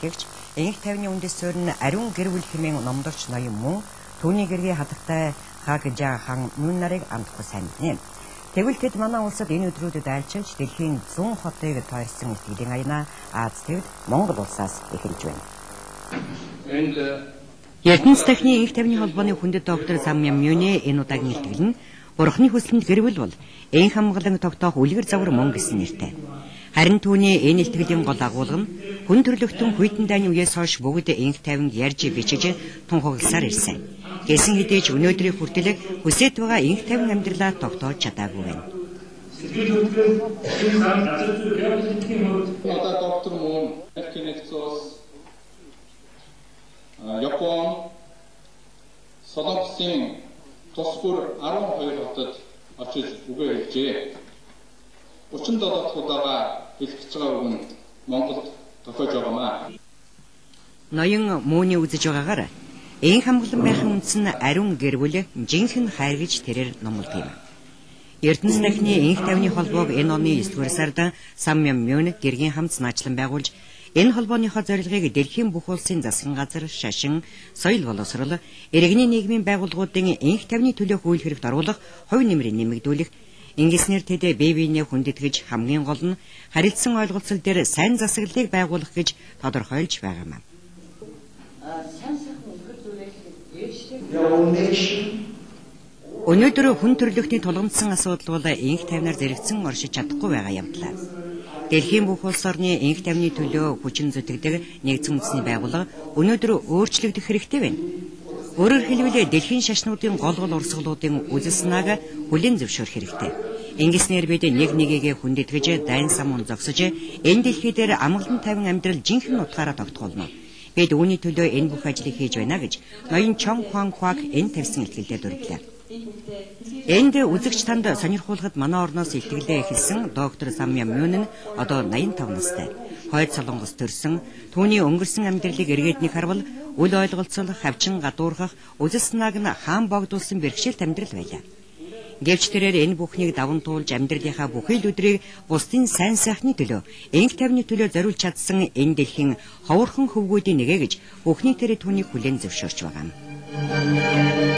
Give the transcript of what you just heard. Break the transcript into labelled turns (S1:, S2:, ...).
S1: Тэгж энх тайвны үндэс суурь ариун гэр бүл хэмээн номдорч ноён мөн түүний гэргийн хатагтай Хаагжаа хан мөн нарыг амтгүй сайн нэ. Тэгвэл тэд манай улсад энэ өдрүүдэд айлчилж дэлхийн 100 хотыг тойрсон итгэлийн аянаа Аз тэвд Монгол улсаас эхэлж байна. Ертөнц дахны энх тайвны холбооны хүндэт доктор Самьям Мюнэ энэ удаагийн илтгэл нь Бурхны хүслэнд гэрвэл бол энх хамгаалан тогтоох үлгэр завар мөн гэсэн нэртэй. Харин түүний энэ илтгэлийн гол агуулга нь хүн төрлөختөн хүйтэн дайны үеэс хойш бүгд энх тайван ярьж бичиж тунхагласаар ирсэн. Гэсэн хэдий ч өнөөдрийн хүртэл хүсэж байгаа энх тайван амьдралаа тогтоож чадаагүй байна.
S2: Одоо доктор мөн Эркинэгцоос Япон Солонгосын тус бүр 12 хотод очиж үгээ хэлжээ. 37 удаага хэлчихэж байгаа үг нь Монголд тохиож байгаамаа.
S1: Ноён мууны үзэж байгаагаар энх хамгаалан байхын үндэс нь ариун гэр бүл жинхэнэ хайр гэж тэрээр номлодог юм. Ертөнц дахны энх тайвны холбоог энэ оны 9-р сард Самьям Мюнэ гэргийн хамт наачлан байгуулж энэ холбооныхоо зорилгыг дэлхийн бүх улсын засгийн газар, шашин, соёл боловсрол, иргэний нийгмийн байгууллагуудын энх тайвны төлөөх үйл хэрэгт оруулах хувь нэмрийг нэмэгдүүлэх, ингэснээр тэд бие биенээ хүндэтгэж хамгийн гол нь харилцан ойлголцол дээр сайн засаглалыг байгуулах гэж тодорхойлж байгаамаа. Өнөөдөр хүн төрлөختний тулгамдсан асуудал бол энх тайвнаар зэрэгцэн оршиж чадахгүй байгаа явдлаа. Дэлхийн бүх улс орны энх тайвны төлөө хүчин зүтгэдэг нэгдсэн үндэсний байгууллага өнөөдөр өөрчлөгдөх хэрэгтэй байна. Өөрөөр хэлбэл дэлхийн шашнуудын гол урсгалуудын үзэл санааг хүлээн зөвшөөрөх хэрэгтэй. Ингэснээр бид нэг нэгийгээ хүндэтгэж, дайн самун зогсож, энэ дэлхий дээр амгалан тайван амьдрал жинхэнэ утгаараа тогтоолно. Бид үүний төлөө энэ бүх ажлыг хийж байна гэж ноён Чон Хуан Хуаг энэ тавьсан илтгэлээр дүрглээ. Энд үзэгч танд сонирхуулахад манай орноос илтгэлээ эхэлсэн доктор Самьям Мюнэ нь одоо 85 настай. Хойд Солонгос төрсөн, түүний өнгөрсөн амьдралыг эргээднийг харвал үл ойлголцол, хавчин гадуурхах, үзэл санааг нь хаан богдуулсан бэрхшээлт амьдрал байлаа. Гэвч тэрээр энэ бүхнийг даван туулж амьдралынхаа бүхий л өдрийг бусдын сайн сайхны төлөө, энх тайвны төлөө зориулж чадсан энэ дэлхийн ховорхон хөвгүүдийн нэгэ гэж бүхний тэрэ түүнийг хүлээн зөвшөөрч байгаа юм.